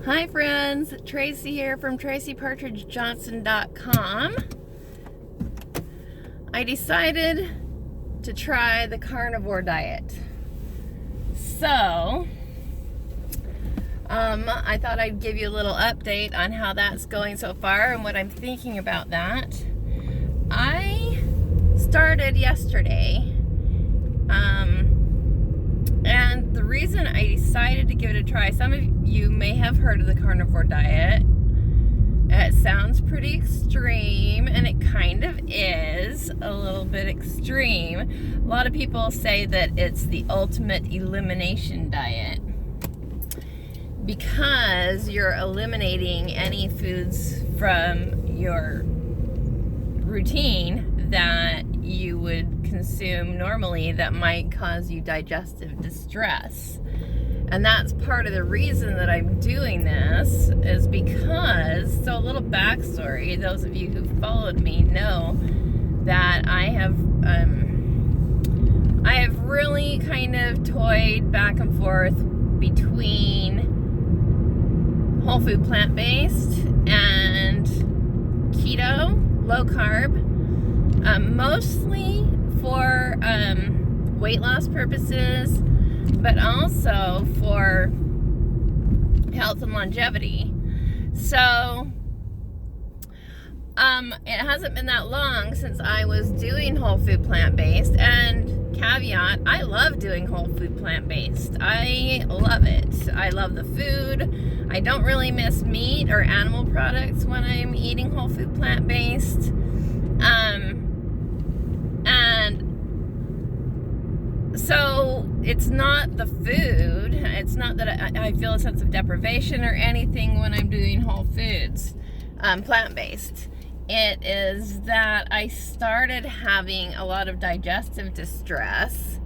Hi friends, Tracy here from Partridge-Johnson.com. I decided to try the carnivore diet. So, I thought I'd give you a little update on how that's going so far and what I'm thinking about that. I started yesterday, and the reason I decided to give it a try, some of you may have heard of the carnivore diet. It sounds pretty extreme, and it kind of is a little bit extreme. A lot of people say that it's the ultimate elimination diet because you're eliminating any foods from your routine that you would consume normally that might cause you digestive distress. And that's part of the reason that I'm doing this, is because, so a little backstory, those of you who followed me know that I have really kind of toyed back and forth between whole food plant-based and keto, low carb, mostly for weight loss purposes, but also for health and longevity. So it hasn't been that long since I was doing whole food plant-based, and caveat, I love doing whole food plant-based. I love it. I love the food. I don't really miss meat or animal products when I'm eating whole food plant-based. And so it's not the food. It's not that I feel a sense of deprivation or anything when I'm doing whole foods, plant-based. It is that I started having a lot of digestive distress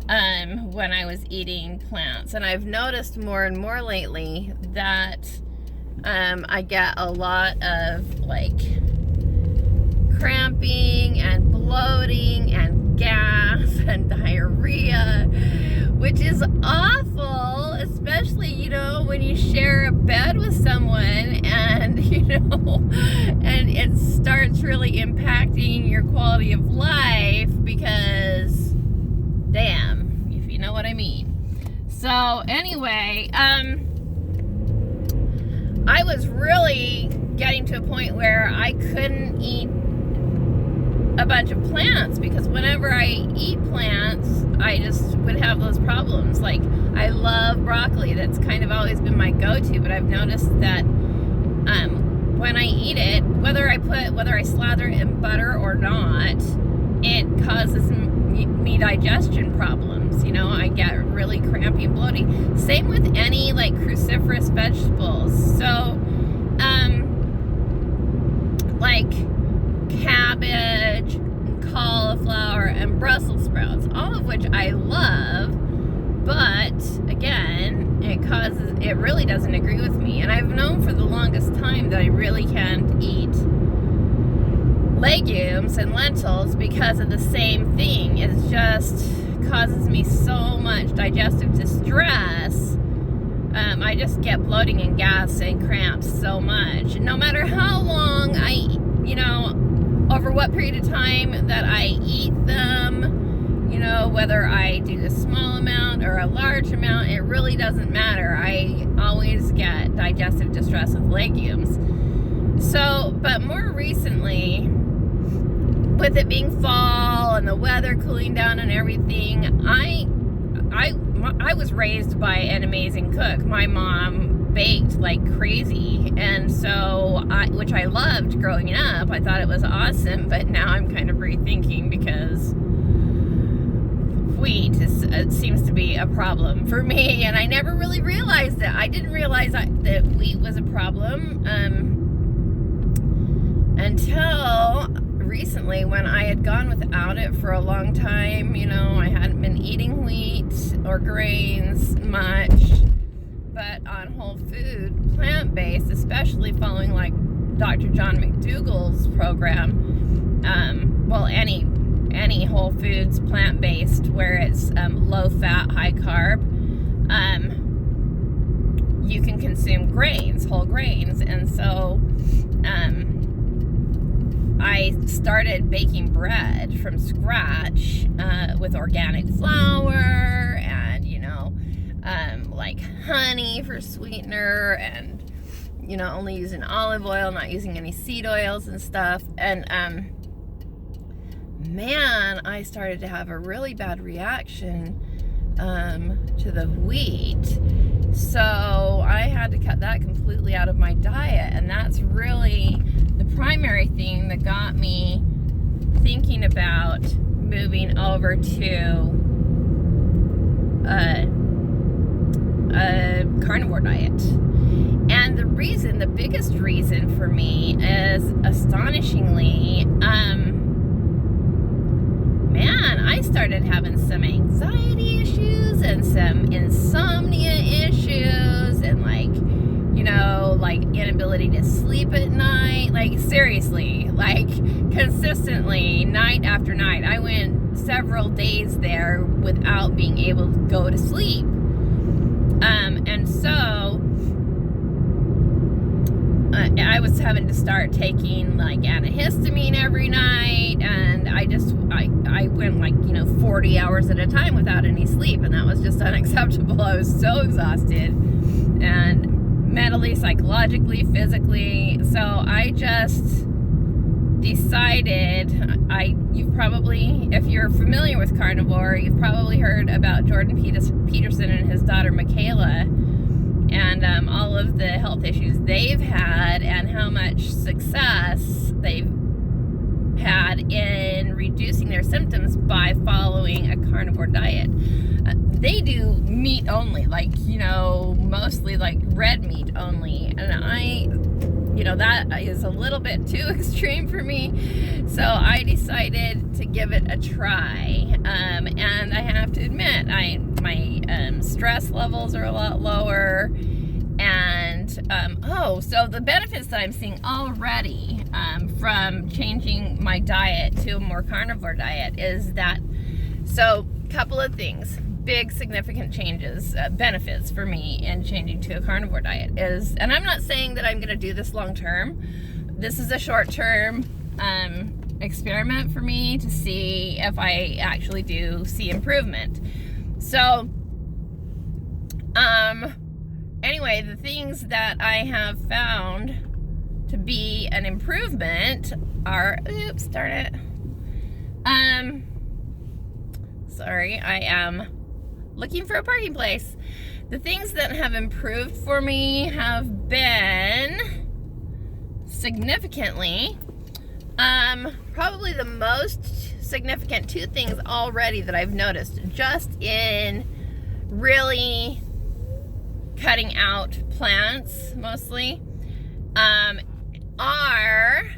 when I was eating plants. And I've noticed more and more lately that I get a lot of like cramping and bloating and gas and diarrhea, which is awful, especially, when you share a bed with someone and, and it starts really impacting your quality of life because, damn, if you know what I mean. So anyway, I was really getting to a point where I couldn't eat a bunch of plants, because whenever I eat plants, I just would have those problems. Like, I love broccoli. That's kind of always been my go-to, but I've noticed that when I eat it, whether I slather it in butter or not, it causes me digestion problems. I get really crampy and bloaty. Same with any like cruciferous vegetables. So like cabbage, cauliflower, and Brussels sprouts, all of which I love, but again, it really doesn't agree with me. And I've known for the longest time that I really can't eat legumes and lentils because of the same thing. It just causes me so much digestive distress. I just get bloating and gas and cramps so much. No matter how long over what period of time that I eat them, whether I do a small amount or a large amount, it really doesn't matter. I always get digestive distress with legumes. So, but more recently, with it being fall and the weather cooling down and everything, I was raised by an amazing cook. My mom baked like crazy, and so which I loved growing up. I thought it was awesome, but now I'm kind of rethinking because wheat seems to be a problem for me, and I never really realized it. I didn't realize that wheat was a problem until recently, when I had gone without it for a long time. I hadn't been eating wheat or grains much, but on whole food, plant-based, especially following like Dr. John McDougall's program, any whole foods plant-based where it's low fat, high carb, you can consume grains, whole grains. And so I started baking bread from scratch with organic flour and, like honey for sweetener, and, only using olive oil, not using any seed oils and stuff. And man, I started to have a really bad reaction to the wheat. So I had to cut that completely out of my diet, and that's really the primary thing that got me thinking about moving over to a carnivore diet. And the biggest reason for me is, astonishingly, man, I started having some anxiety issues and some insomnia issues, and like inability to sleep at night. Like, seriously, like consistently, night after night. I went several days there without being able to go to sleep. And so I was having to start taking like antihistamine every night, and I went like 40 hours at a time without any sleep, and that was just unacceptable. I was so exhausted, and mentally, psychologically, physically. So I just decided, you've probably, if you're familiar with Carnivore, you've probably heard about Jordan Peterson and his daughter Michaela, and all of the health issues they've had and how much success they've had in reducing their symptoms by following a carnivore diet. They do meat only, mostly like red meat only, and that is a little bit too extreme for me. So I decided to give it a try, and I have to admit, my stress levels are a lot lower, and so the benefits that I'm seeing already from changing my diet to a more carnivore diet is that, so couple of things, big significant changes, benefits for me in changing to a carnivore diet is, and I'm not saying that I'm going to do this long term. This is a short term experiment for me to see if I actually do see improvement. So anyway, the things that I have found to be an improvement are, oops, darn it. Sorry, I am looking for a parking place. The things that have improved for me have been significantly, probably the most significant two things already that I've noticed just in really cutting out plants mostly, are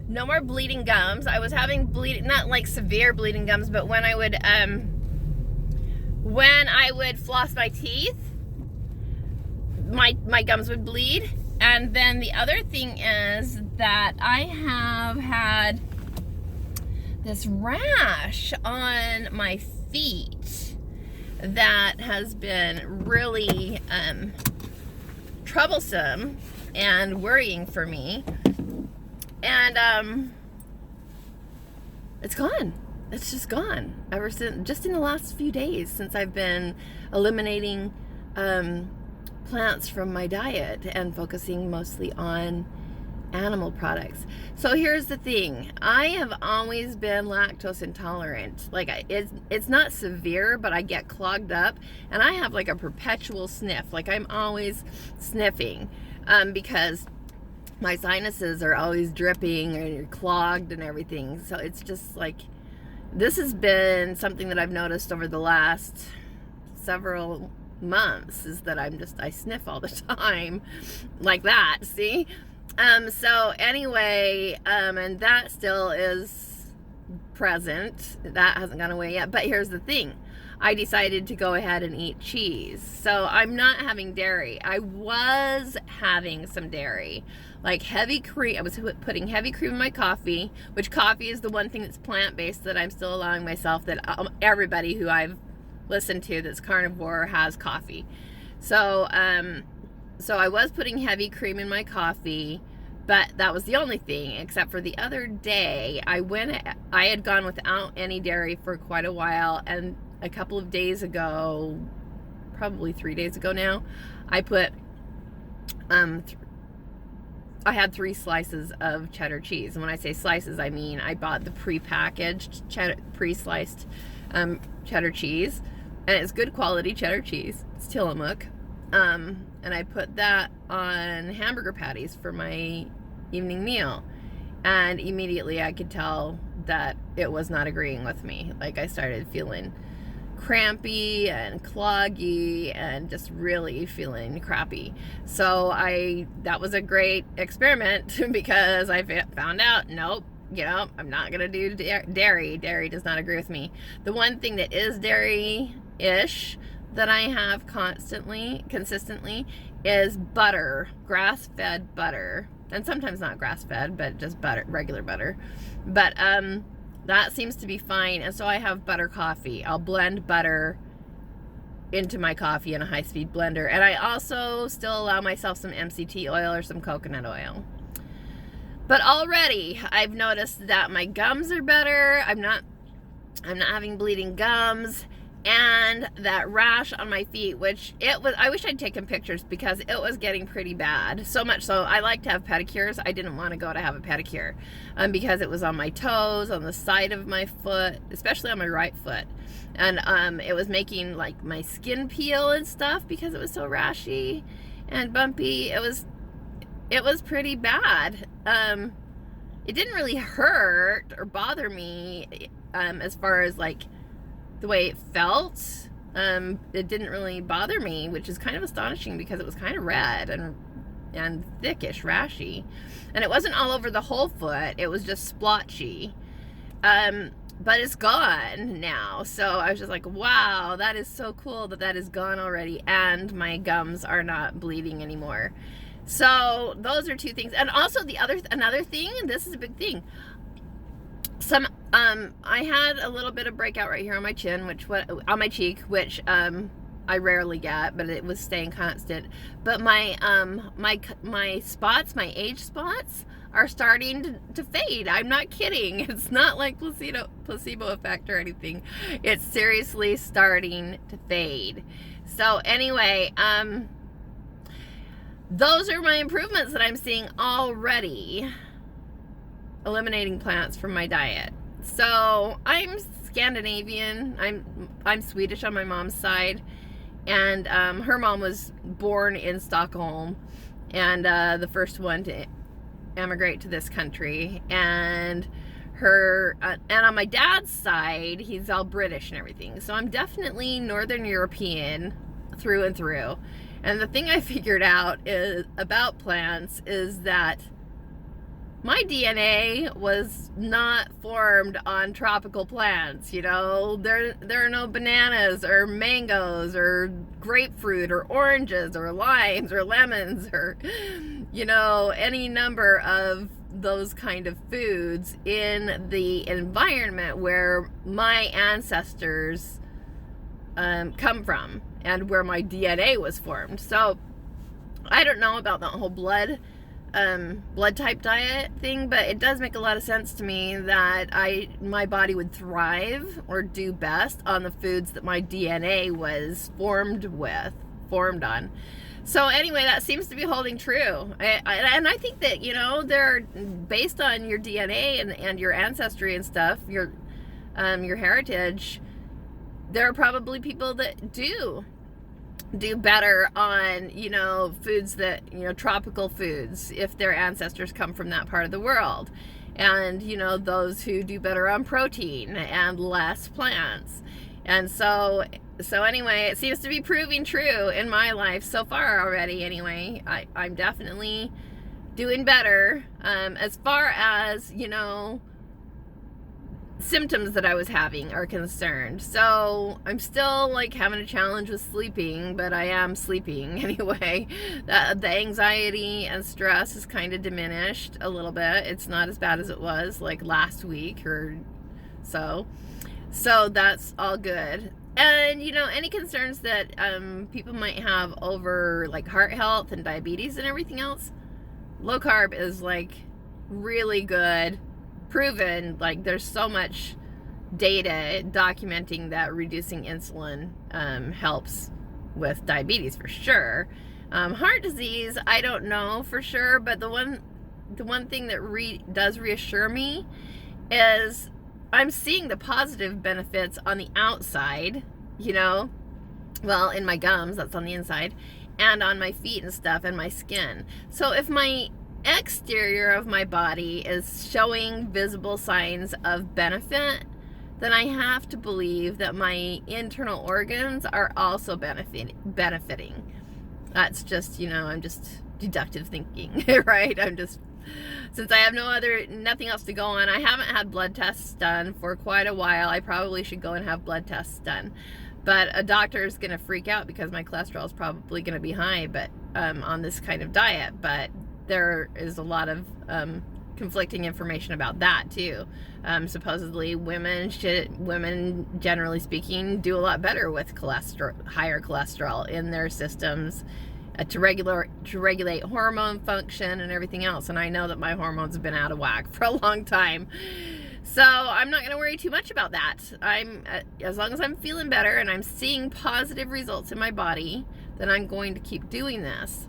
no more bleeding gums. I was having bleeding, not like severe bleeding gums, but when I would floss my teeth, my gums would bleed. And then the other thing is that I have had this rash on my feet that has been really troublesome and worrying for me. And it's gone. It's just gone ever since, just in the last few days since I've been eliminating plants from my diet and focusing mostly on animal products. So here's the thing. I have always been lactose intolerant. Like, it's not severe, but I get clogged up and I have like a perpetual sniff. Like, I'm always sniffing because my sinuses are always dripping and clogged and everything. So it's just like, this has been something that I've noticed over the last several months, is that I sniff all the time like that, see? So anyway, and that still is present. That hasn't gone away yet. But here's the thing. I decided to go ahead and eat cheese. So I'm not having dairy. I was having some dairy, like heavy cream. I was putting heavy cream in my coffee, which coffee is the one thing that's plant-based that I'm still allowing myself, that everybody who I've listened to that's carnivore has coffee. So So I was putting heavy cream in my coffee, but that was the only thing, except for the other day I had gone without any dairy for quite a while, and a couple of days ago, probably 3 days ago now, I put I had 3 slices of cheddar cheese. And when I say slices, I mean I bought the pre-packaged pre-sliced cheddar cheese, and it's good quality cheddar cheese. It's Tillamook. And I put that on hamburger patties for my evening meal, and immediately I could tell that it was not agreeing with me. Like, I started feeling crampy and cloggy and just really feeling crappy. So that was a great experiment because I found out, nope, I'm not gonna do dairy. Dairy does not agree with me. The one thing that is dairy-ish that I have consistently is butter, grass-fed butter, and sometimes not grass-fed, but just butter, regular butter. But that seems to be fine, and so I have butter coffee. I'll blend butter into my coffee in a high-speed blender, and I also still allow myself some MCT oil or some coconut oil. But already I've noticed that my gums are better. I'm not having bleeding gums. And that rash on my feet, I wish I'd taken pictures because it was getting pretty bad. So much so, I like to have pedicures. I didn't want to go to have a pedicure because it was on my toes, on the side of my foot, especially on my right foot. And it was making like my skin peel and stuff because it was so rashy and bumpy. It was pretty bad. It didn't really hurt or bother me as far as like the way it felt. It didn't really bother me, which is kind of astonishing because it was kind of red and thickish, rashy, and it wasn't all over the whole foot. It was just splotchy, but it's gone now. So I was just like, wow, that is so cool that is gone already, and my gums are not bleeding anymore. So those are 2 things. And also another thing, and this is a big thing, I had a little bit of breakout right here on my chin, on my cheek, which I rarely get, but it was staying constant. But my spots, my age spots, are starting to fade. I'm not kidding. It's not like placebo effect or anything. It's seriously starting to fade. So anyway, those are my improvements that I'm seeing already. Eliminating plants from my diet. So I'm Scandinavian. I'm Swedish on my mom's side, and her mom was born in Stockholm, and the first one to emigrate to this country. And and on my dad's side, he's all British and everything. So I'm definitely Northern European through and through. And the thing I figured out about plants is that my DNA was not formed on tropical plants. There are no bananas or mangoes or grapefruit or oranges or limes or lemons or, any number of those kind of foods in the environment where my ancestors come from and where my DNA was formed. So I don't know about that whole blood type diet thing, but it does make a lot of sense to me that my body would thrive or do best on the foods that my DNA was formed on. So anyway, that seems to be holding true. And I think that, they're based on your DNA and your ancestry and stuff, your heritage. There are probably people that do better on, foods that, tropical foods, if their ancestors come from that part of the world. And, those who do better on protein and less plants. And so anyway, it seems to be proving true in my life so far already anyway. I'm definitely doing better as far as, symptoms that I was having are concerned. So I'm still like having a challenge with sleeping, but I am sleeping anyway. The anxiety and stress is kind of diminished a little bit. It's not as bad as it was like last week or so. So that's all good. And, you know, any concerns that people might have over like heart health and diabetes and everything else, low carb is like really good, proven. Like there's so much data documenting that reducing insulin helps with diabetes for sure. Heart disease, I don't know for sure, but the one thing that does reassure me is I'm seeing the positive benefits on the outside, you know, well, in my gums, that's on the inside, and on my feet and stuff, and my skin. So if my exterior of my body is showing visible signs of benefit, then I have to believe that my internal organs are also benefiting. That's just, you know, I'm just deductive thinking, right? Since I have nothing else to go on, I haven't had blood tests done for quite a while. I probably should go and have blood tests done. But a doctor is going to freak out because my cholesterol is probably going to be high, but on this kind of diet. But there is a lot of conflicting information about that too. Supposedly women, generally speaking, do a lot better with higher cholesterol in their systems to regulate hormone function and everything else. And I know that my hormones have been out of whack for a long time, so I'm not going to worry too much about that. As long as I'm feeling better and I'm seeing positive results in my body, then I'm going to keep doing this.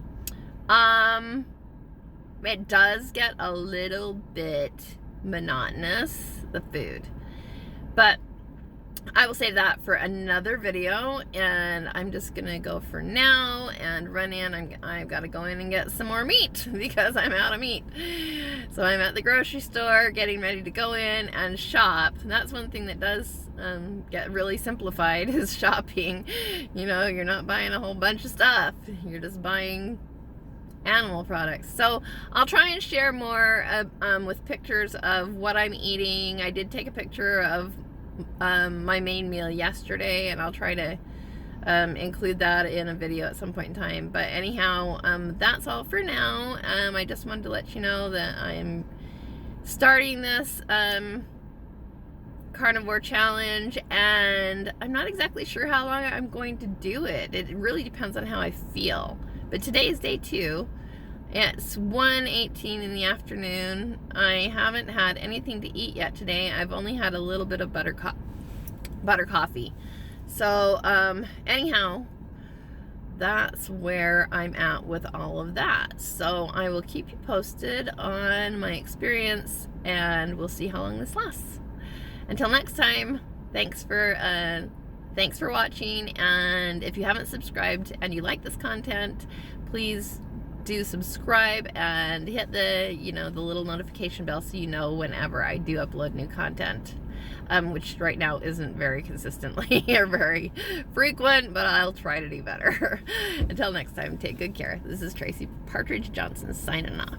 It does get a little bit monotonous, the food, but I will save that for another video, and I'm just gonna go for now and run in. I've got to go in and get some more meat because I'm out of meat. So I'm at the grocery store getting ready to go in and shop. And that's one thing that does get really simplified is shopping. You know, you're not buying a whole bunch of stuff. You're just buying animal products. So I'll try and share more with pictures of what I'm eating. I did take a picture of my main meal yesterday, and I'll try to include that in a video at some point in time. But anyhow, that's all for now. I just wanted to let you know that I'm starting this carnivore challenge, and I'm not exactly sure how long I'm going to do it. It really depends on how I feel. But today is day 2. It's 1:18 in the afternoon. I haven't had anything to eat yet today. I've only had a little bit of butter coffee. So anyhow, that's where I'm at with all of that. So I will keep you posted on my experience, and we'll see how long this lasts. Until next time, thanks for watching, and if you haven't subscribed and you like this content, please do subscribe and hit the little notification bell so you know whenever I do upload new content, which right now isn't very consistently or very frequent, but I'll try to do better. Until next time, take good care. This is Tracy Partridge-Johnson signing off.